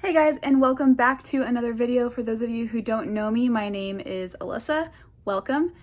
Hey guys, and welcome back to another video. For those of you who don't know me, my name is Alyssa. Welcome.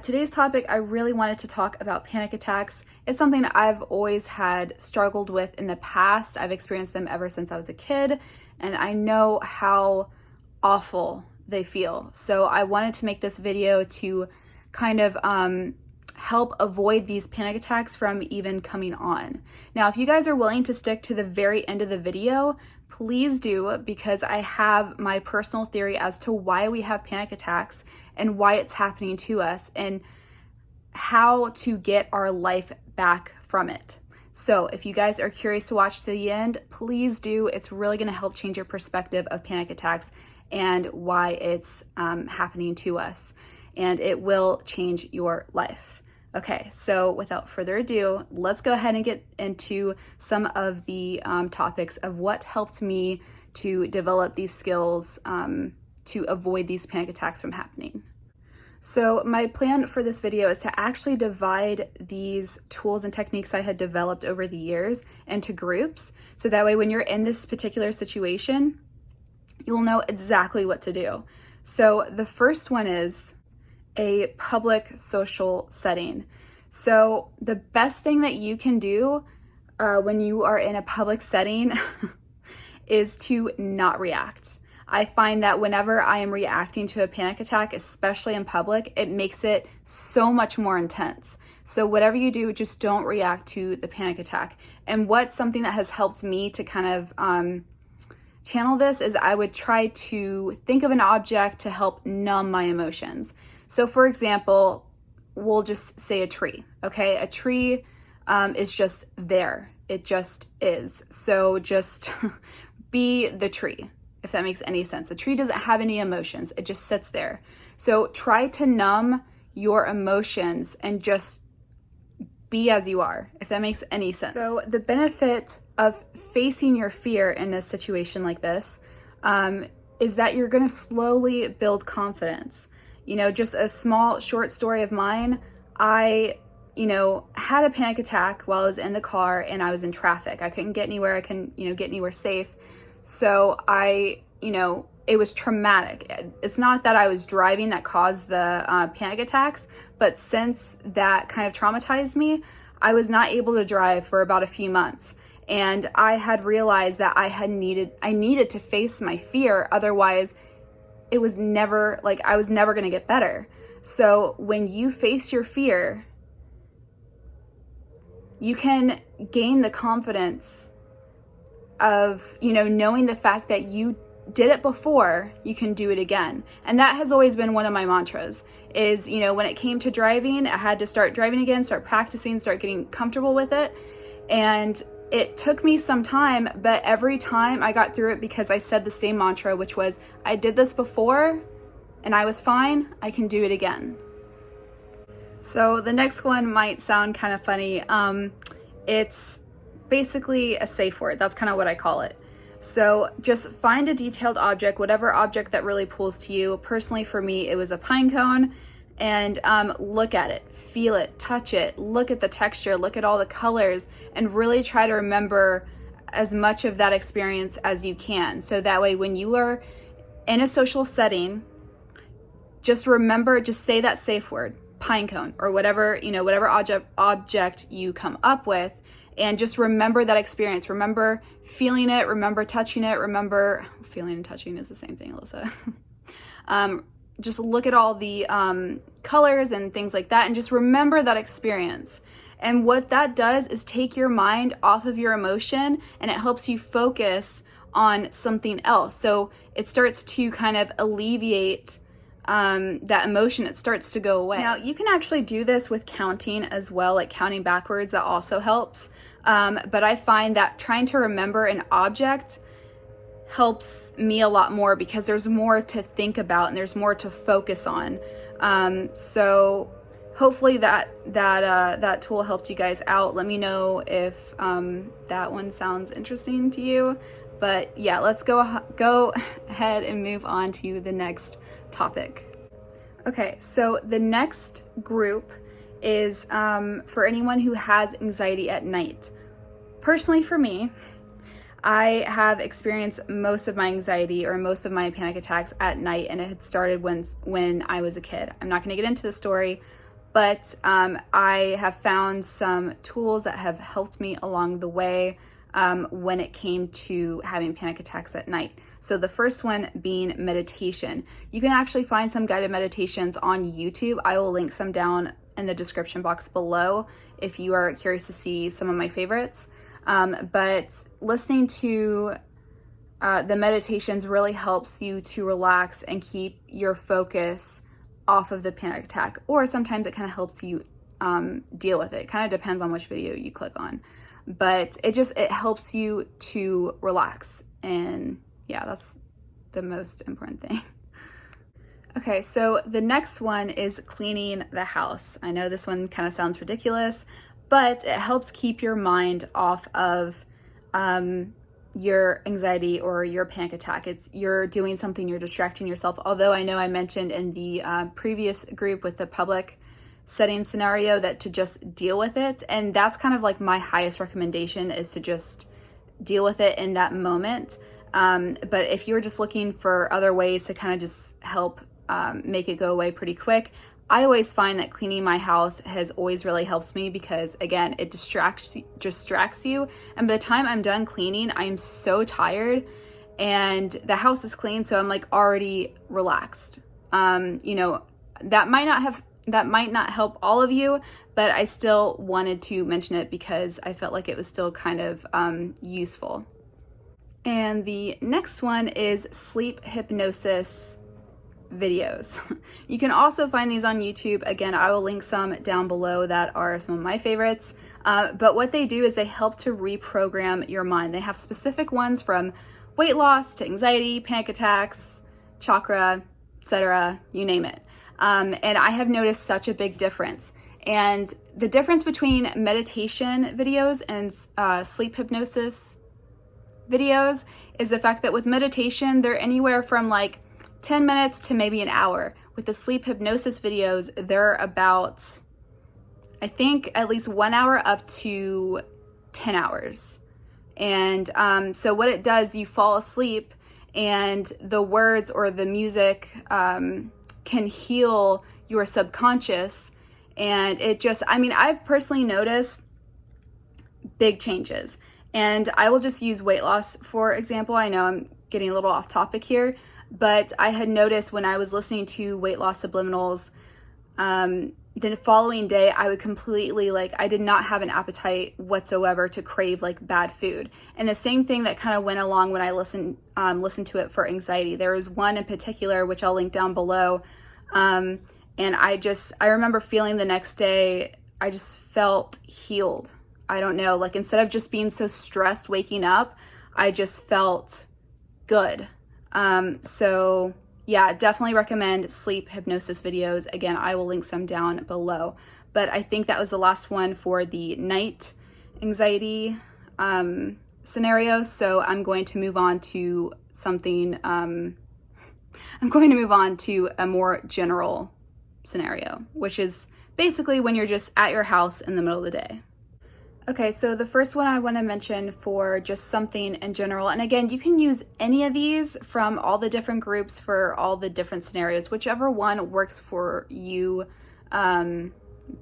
Today's topic, I really wanted to talk about panic attacks. It's something I've always had struggled with in the past. I've experienced them ever since I was a kid, and I know how awful they feel. So I wanted to make this video to kind of help avoid these panic attacks from even coming on. Now, if you guys are willing to stick to the very end of the video, please do, because I have my personal theory as to why we have panic attacks and why it's happening to us and how to get our life back from it. So if you guys are curious to watch to the end, please do. It's really going to help change your perspective of panic attacks and why it's happening to us. And it will change your life. Okay, so without further ado, let's go ahead and get into some of the topics of what helped me to develop these skills to avoid these panic attacks from happening. So my plan for this video is to actually divide these tools and techniques I had developed over the years into groups. So that way when you're in this particular situation, you'll know exactly what to do. So the first one is a public social setting. So the best thing that you can do when you are in a public setting is to not react. I find that whenever I am reacting to a panic attack, especially in public, it makes it so much more intense. So whatever you do, just don't react to the panic attack. And what's something that has helped me to kind of channel this is I would try to think of an object to help numb my emotions. So for example, we'll just say a tree, okay? A tree is just there. It just is. So just be the tree, if that makes any sense. A tree doesn't have any emotions. It just sits there. So try to numb your emotions and just be as you are, if that makes any sense. So the benefit of facing your fear in a situation like this is that you're gonna slowly build confidence. You know, just a small short story of mine, I had a panic attack while I was in the car and I was in traffic. I couldn't get anywhere. I couldn't, get anywhere safe. So it was traumatic. It's not that I was driving that caused the panic attacks, but since that kind of traumatized me, I was not able to drive for about a few months. And I had realized that I needed to face my fear. Otherwise, I was never going to get better. So when you face your fear, you can gain the confidence of, knowing the fact that you did it before, you can do it again. And that has always been one of my mantras is, when it came to driving, I had to start driving again, start practicing, start getting comfortable with it. And it took me some time, but every time I got through it because I said the same mantra, which was, I did this before and I was fine, I can do it again. So the next one might sound kind of funny. It's basically a safe word. That's kind of what I call it. So just find a detailed object, whatever object that really pulls to you. Personally, for me, it was a pine cone. And look at it, feel it, touch it, look at the texture, look at all the colors, and really try to remember as much of that experience as you can. So that way, when you are in a social setting, just say that safe word, pine cone, or whatever object you come up with, and just remember that experience. Remember feeling it, remember touching it, remember feeling and touching is the same thing, Alyssa. Just look at all the colors and things like that, and just remember that experience. And what that does is take your mind off of your emotion, and it helps you focus on something else. So it starts to kind of alleviate that emotion. It starts to go away. Now, you can actually do this with counting as well, like counting backwards. That also helps. But I find that trying to remember an object helps me a lot more because there's more to think about and there's more to focus on. So hopefully that tool helped you guys out. Let me know if that one sounds interesting to you. But yeah, let's go ahead and move on to the next topic. Okay, so the next group is for anyone who has anxiety at night. Personally, for me, I have experienced most of my anxiety or most of my panic attacks at night, and it had started when I was a kid. I'm not going to get into the story, but I have found some tools that have helped me along the way when it came to having panic attacks at night. So the first one being meditation. You can actually find some guided meditations on YouTube. I will link some down in the description box below if you are curious to see some of my favorites. But listening to the meditations really helps you to relax and keep your focus off of the panic attack, or sometimes it kind of helps you deal with it. It kind of depends on which video you click on, but it helps you to relax, and yeah, that's the most important thing. Okay, so the next one is cleaning the house. I know this one kind of sounds ridiculous, but it helps keep your mind off of your anxiety or your panic attack. You're doing something, you're distracting yourself. Although I know I mentioned in the previous group with the public setting scenario that to just deal with it. And that's kind of like my highest recommendation, is to just deal with it in that moment. But if you're just looking for other ways to kind of just help make it go away pretty quick, I always find that cleaning my house has always really helped me, because again, it distracts you. And by the time I'm done cleaning, I'm so tired and the house is clean. So I'm like already relaxed. You know, that might not help all of you, but I still wanted to mention it because I felt like it was still kind of useful. And the next one is sleep hypnosis videos. You can also find these on YouTube. Again, I will link some down below that are some of my favorites. But what they do is they help to reprogram your mind. They have specific ones from weight loss to anxiety, panic attacks, chakra, etc., you name it. And I have noticed such a big difference. And the difference between meditation videos and sleep hypnosis videos is the fact that with meditation, they're anywhere from like 10 minutes to maybe an hour. With the sleep hypnosis videos, they're about, I think, at least 1 hour up to 10 hours. And so what it does, you fall asleep and the words or the music can heal your subconscious. And it just, I mean, I've personally noticed big changes. And I will just use weight loss, for example. I know I'm getting a little off topic here, but I had noticed when I was listening to weight loss subliminals, the following day I would completely, like, I did not have an appetite whatsoever to crave like bad food. And the same thing that kind of went along when I listened to it for anxiety. There was one in particular, which I'll link down below. And I remember feeling the next day, I just felt healed. I don't know, like instead of just being so stressed waking up, I just felt good. So yeah, definitely recommend sleep hypnosis videos. Again, I will link some down below. But I think that was the last one for the night anxiety scenario. So I'm going to move on to something, I'm going to move on to a more general scenario, which is basically when you're just at your house in the middle of the day. Okay, so the first one I want to mention for just something in general, and again, you can use any of these from all the different groups for all the different scenarios, whichever one works for you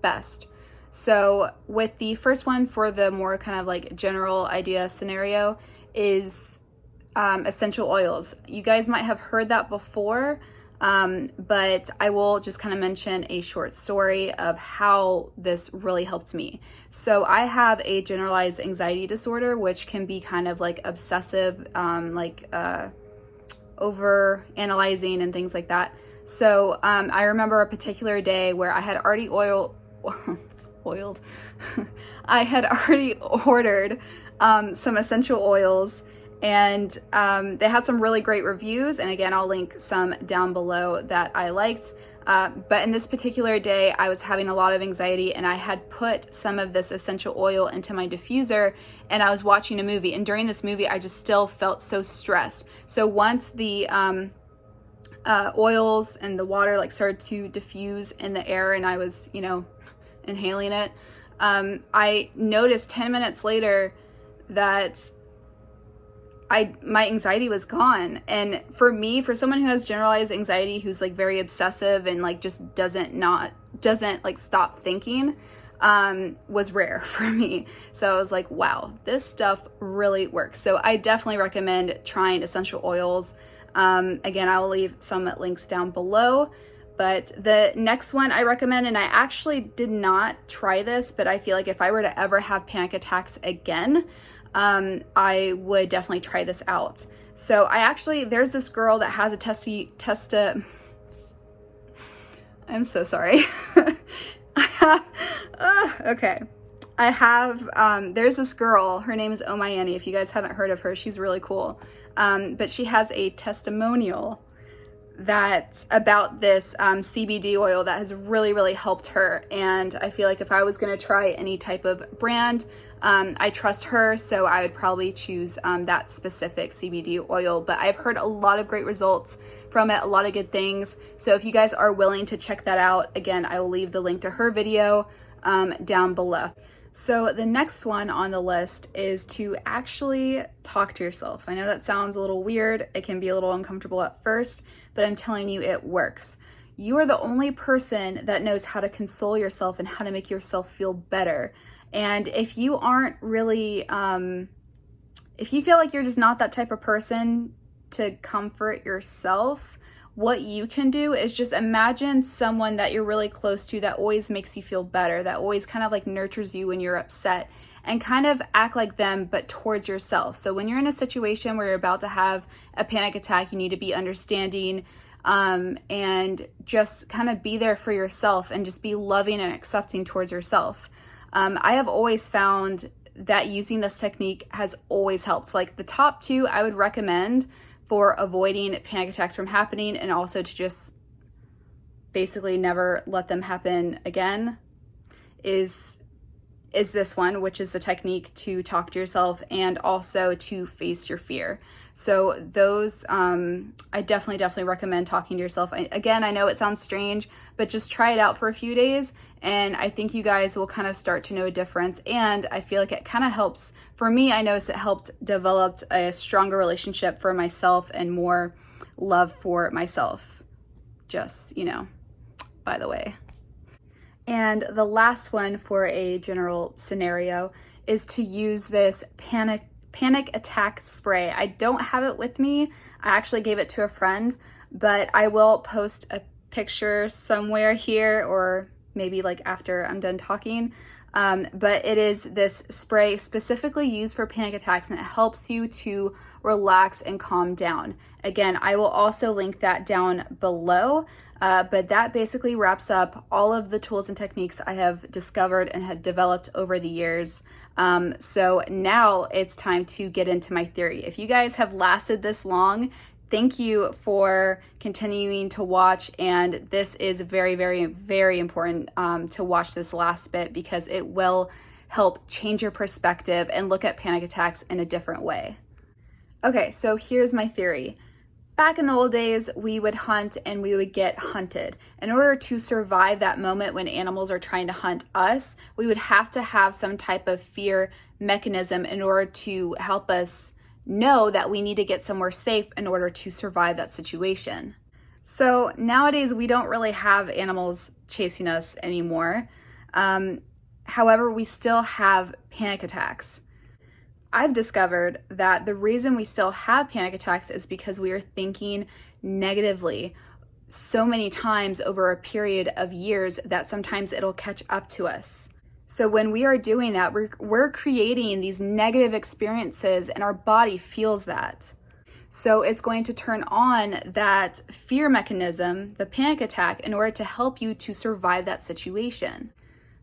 best. So with the first one for the more kind of like general idea scenario is essential oils. You guys might have heard that before, but I will just kind of mention a short story of how this really helped me. So I have a generalized anxiety disorder, which can be kind of like obsessive, over analyzing and things like that. So I remember a particular day where I had already I had already ordered some essential oils. And they had some really great reviews. And again, I'll link some down below that I liked. But in this particular day, I was having a lot of anxiety and I had put some of this essential oil into my diffuser and I was watching a movie. And during this movie, I just still felt so stressed. So once the oils and the water like started to diffuse in the air and I was, you know, inhaling it, I noticed 10 minutes later that my anxiety was gone. And for me, for someone who has generalized anxiety, who's like very obsessive and like just doesn't like stop thinking, was rare for me. So I was like, wow, this stuff really works. So I definitely recommend trying essential oils. Again, I will leave some links down below. But the next one I recommend, and I actually did not try this, but I feel like if I were to ever have panic attacks again, I would definitely try this out. So there's this girl that has a I'm so sorry. Okay. There's this girl, her name is Ohhmyannie. If you guys haven't heard of her, she's really cool. But she has a testimonial that's about this CBD oil that has really, really helped her. And I feel like if I was going to try any type of brand, I trust her, so I would probably choose that specific CBD oil. But I've heard a lot of great results from it, a lot of good things. So if you guys are willing to check that out, again, I will leave the link to her video down below. So the next one on the list is to actually talk to yourself. I know that sounds a little weird. It can be a little uncomfortable at first, but I'm telling you, it works. You are the only person that knows how to console yourself and how to make yourself feel better. And if you aren't really, if you feel like you're just not that type of person to comfort yourself, what you can do is just imagine someone that you're really close to that always makes you feel better, that always kind of like nurtures you when you're upset, and kind of act like them, but towards yourself. So when you're in a situation where you're about to have a panic attack, you need to be understanding, and just kind of be there for yourself and just be loving and accepting towards yourself. I have always found that using this technique has always helped. Like the top two I would recommend for avoiding panic attacks from happening, and also to just basically never let them happen again, is this one, which is the technique to talk to yourself and also to face your fear. So those, I definitely recommend talking to yourself. Again, I know it sounds strange, but just try it out for a few days, and I think you guys will kind of start to know a difference. And I feel like it kind of helps, for me, I noticed it helped develop a stronger relationship for myself and more love for myself. Just, by the way. And the last one for a general scenario is to use this panic attack spray. I don't have it with me. I actually gave it to a friend, but I will post a picture somewhere here, or maybe like after I'm done talking. But it is this spray specifically used for panic attacks, and it helps you to relax and calm down. Again, I will also link that down below. But that basically wraps up all of the tools and techniques I have discovered and had developed over the years. So now it's time to get into my theory. If you guys have lasted this long, thank you for continuing to watch. And this is very, very, very important to watch this last bit, because it will help change your perspective and look at panic attacks in a different way. Okay, so here's my theory. Back in the old days, we would hunt and we would get hunted. In order to survive that moment when animals are trying to hunt us, we would have to have some type of fear mechanism in order to help us know that we need to get somewhere safe in order to survive that situation. So nowadays, we don't really have animals chasing us anymore. However, we still have panic attacks. I've discovered that the reason we still have panic attacks is because we are thinking negatively so many times over a period of years that sometimes it'll catch up to us. So when we are doing that, we're creating these negative experiences, and our body feels that. So it's going to turn on that fear mechanism, the panic attack, in order to help you to survive that situation.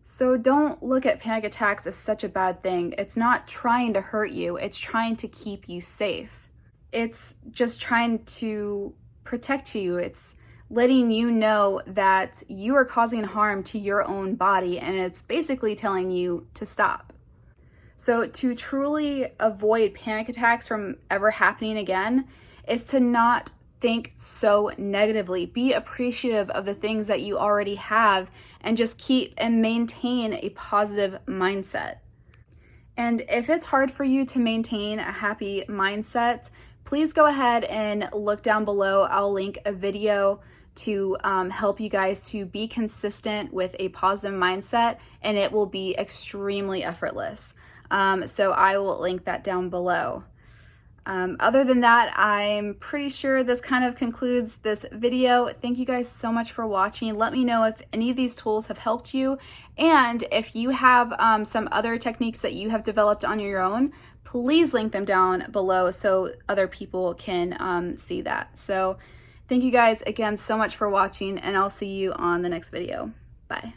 So don't look at panic attacks as such a bad thing. It's not trying to hurt you. It's trying to keep you safe. It's just trying to protect you. It's letting you know that you are causing harm to your own body, and it's basically telling you to stop. So to truly avoid panic attacks from ever happening again is to not think so negatively. Be appreciative of the things that you already have, and just keep and maintain a positive mindset. And if it's hard for you to maintain a happy mindset, please go ahead and look down below. I'll link a video to help you guys to be consistent with a positive mindset, and it will be extremely effortless. So I will link that down below. Other than that, I'm pretty sure this kind of concludes this video. Thank you guys so much for watching. Let me know if any of these tools have helped you, and if you have some other techniques that you have developed on your own, please link them down below so other people can see that. So thank you guys again so much for watching, and I'll see you on the next video. Bye.